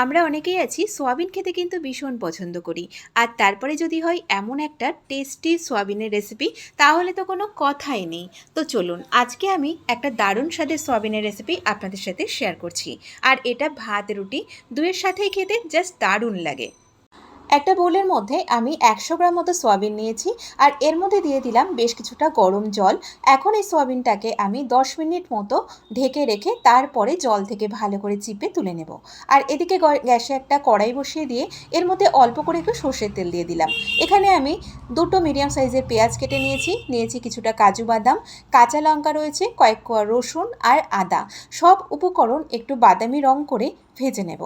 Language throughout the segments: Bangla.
আমরা অনেকেই আছি সোয়াবিন খেতে কিন্তু ভীষণ পছন্দ করি। আর তারপরে যদি হয় এমন একটা টেস্টি সোয়াবিনের রেসিপি, তাহলে তো কোনো কথাই নেই। তো চলুন আজকে আমি একটা দারুণ স্বাদের সোয়াবিনের রেসিপি আপনাদের সাথে শেয়ার করছি। আর এটা ভাত রুটি দুয়ের সাথেই খেতে জাস্ট দারুণ লাগে। একটা বোলের মধ্যে আমি 100 গ্রাম মতো সয়াবিন নিয়েছি। আর এর মধ্যে দিয়ে দিলাম বেশ কিছুটা গরম জল। এখন এই সয়াবিনটাকে আমি 10 মিনিট মতো ঢেকে রেখে তারপরে জল থেকে ভালো করে চিপে তুলে নেব। আর এদিকে গ্যাসে একটা কড়াই বসিয়ে দিয়ে এর মধ্যে অল্প করে একটু সর্ষের তেল দিয়ে দিলাম। এখানে আমি দুটো মিডিয়াম সাইজের পেঁয়াজ কেটে নিয়েছি কিছুটা কাজু বাদাম, কাঁচা লঙ্কা রয়েছে, কয়েক কোয়া রসুন আর আদা। সব উপকরণ একটু বাদামি রং করে ভেজে নেব।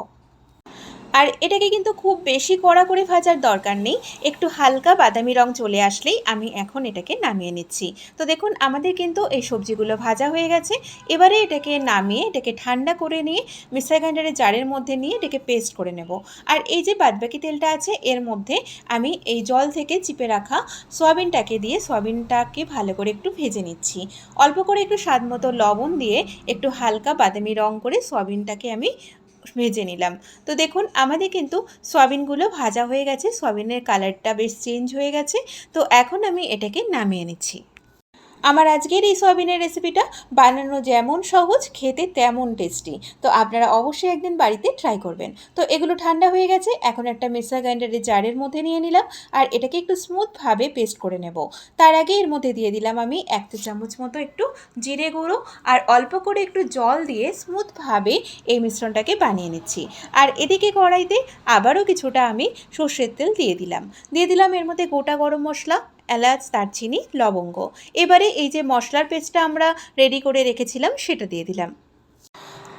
আর এটাকে কিন্তু খুব বেশি কড়া করে ভাজার দরকার নেই, একটু হালকা বাদামি রং চলে আসলেই আমি এখন এটাকে নামিয়ে নিচ্ছি। তো দেখুন আমাদের কিন্তু এই সবজিগুলো ভাজা হয়ে গেছে। এবারে এটাকে নামিয়ে এটাকে ঠান্ডা করে নিয়ে মিক্সার গ্রাইন্ডারের জারের মধ্যে নিয়ে এটাকে পেস্ট করে নেব। আর এই যে বাদবাকি তেলটা আছে এর মধ্যে আমি এই জল থেকে চিপে রাখা সয়াবিনটাকে দিয়ে সয়াবিনটাকে ভালো করে একটু ভেজে নিচ্ছি। অল্প করে একটু স্বাদ মতো লবণ দিয়ে একটু হালকা বাদামি রং করে সয়াবিনটাকে আমি ভেজে নিলাম। তো দেখুন আমাদের কিন্তু সয়াবিনগুলো ভাজা হয়ে গেছে, সয়াবিনের কালারটা বেশ চেঞ্জ হয়ে গেছে। তো এখন আমি এটাকে নামিয়ে নিচ্ছি। আমার আজকের এই সয়াবিনের রেসিপিটা বানানো যেমন সহজ, খেতে তেমন টেস্টি। তো আপনারা অবশ্যই একদিন বাড়িতে ট্রাই করবেন। তো এগুলো ঠান্ডা হয়ে গেছে, এখন একটা মিক্সার গ্রাইন্ডারের জারের মধ্যে নিয়ে নিলাম। আর এটাকে একটু স্মুথভাবে পেস্ট করে নেব। তার আগে এর মধ্যে দিয়ে দিলাম আমি 1 চামচ মতো একটু জিরে গুঁড়ো। আর অল্প করে একটু জল দিয়ে স্মুথভাবে এই মিশ্রণটাকে বানিয়ে নিচ্ছি। আর এদিকে কড়াইতে আবারও কিছুটা আমি সর্ষের তেল দিয়ে দিলাম এর মধ্যে গোটা গরম মশলা, এলাচ, দারচিনি, লবঙ্গ। এবারে এই যে মশলার পেস্টটা আমরা রেডি করে রেখেছিলাম সেটা দিয়ে দিলাম।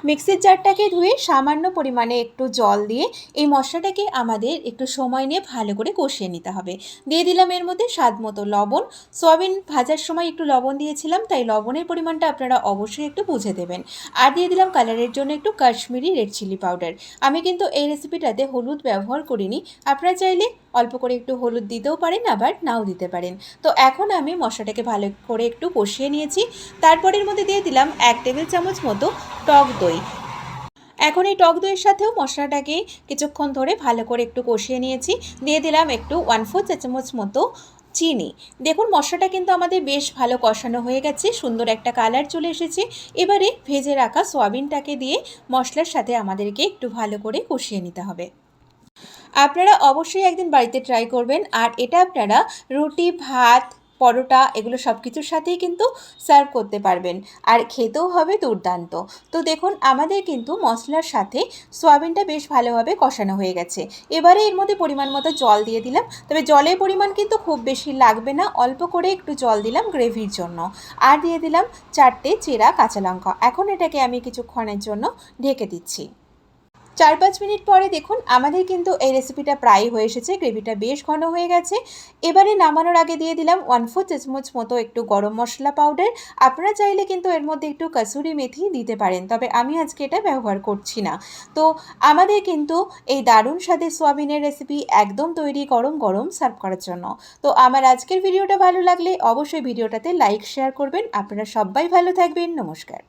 মিক্সির জারটাকে ধুয়ে সামান্য পরিমাণে একটু জল দিয়ে এই মশলাটাকে আমাদের একটু সময় নিয়ে ভালো করে কষিয়ে নিতে হবে। দিয়ে দিলাম এর মধ্যে স্বাদ মতো লবণ। সয়াবিন ভাজার সময় একটু লবণ দিয়েছিলাম, তাই লবণের পরিমাণটা আপনারা অবশ্যই একটু বুঝে দেবেন। আর দিয়ে দিলাম কালারের জন্য একটু কাশ্মীরি রেড চিলি পাউডার। আমি কিন্তু এই রেসিপিটাতে হলুদ ব্যবহার করিনি, আপনারা চাইলে অল্প করে একটু হলুদ দিতেও পারেন, আবার নাও দিতে পারেন। তো এখন আমি মশলাটাকে ভালো করে একটু কষিয়ে নিয়েছি। তারপরের মধ্যে দিয়ে দিলাম 1 টেবিল চামচ মতো টক দই। এখন এই টক দইয়ের সাথেও মশলাটাকে কিছুক্ষণ ধরে ভালো করে একটু কষিয়ে নিয়েছি। দিয়ে দিলাম একটু 1/4 চা চামচ মতো চিনি। দেখুন মশলাটা কিন্তু আমাদের বেশ ভালো কষানো হয়ে গেছে, সুন্দর একটা কালার চলে এসেছে। এবারে ভেজে রাখা সয়াবিনটাকে দিয়ে মশলার সাথে আমাদেরকে একটু ভালো করে কষিয়ে নিতে হবে। আপনারা অবশ্যই একদিন বাড়িতে ট্রাই করবেন। আর এটা আপনারা রুটি, ভাত, পরোটা এগুলো সব কিছুর সাথেই কিন্তু সার্ভ করতে পারবেন। আর খেতেও হবে দুর্দান্ত। তো দেখুন আমাদের কিন্তু মশলার সাথে সয়াবিনটা বেশ ভালোভাবে কষানো হয়ে গেছে। এবারে এর মধ্যে পরিমাণ মতো জল দিয়ে দিলাম। তবে জলের পরিমাণ কিন্তু খুব বেশি লাগবে না, অল্প করে একটু জল দিলাম গ্রেভির জন্য। আর দিয়ে দিলাম 4টে চেরা কাঁচা লঙ্কা। এখন এটাকে আমি কিছুক্ষণের জন্য ঢেকে দিচ্ছি। 4-5 মিনিট পরে দেখুন আমাদের কিন্তু এই রেসিপিটা প্রায় হয়ে এসেছে, গ্রেভিটা বেশ ঘন হয়ে গেছে। এবারে নামানোর আগে দিয়ে দিলাম 1/4 চা চামচ মতো একটু গরম মশলা পাউডার। আপনারা চাইলে কিন্তু এর মধ্যে একটু কাসুরি মেথি দিতে পারেন, তবে আমি আজকে এটা ব্যবহার করছি না। তো আমাদের কিন্তু এই দারুণ স্বাদের সোয়াবিনের রেসিপি একদম তৈরি গরম গরম সার্ভ করার জন্য। তো আমার আজকের ভিডিওটা ভালো লাগলে অবশ্যই ভিডিওটাতে লাইক শেয়ার করবেন। আপনারা সবাই ভালো থাকবেন। নমস্কার।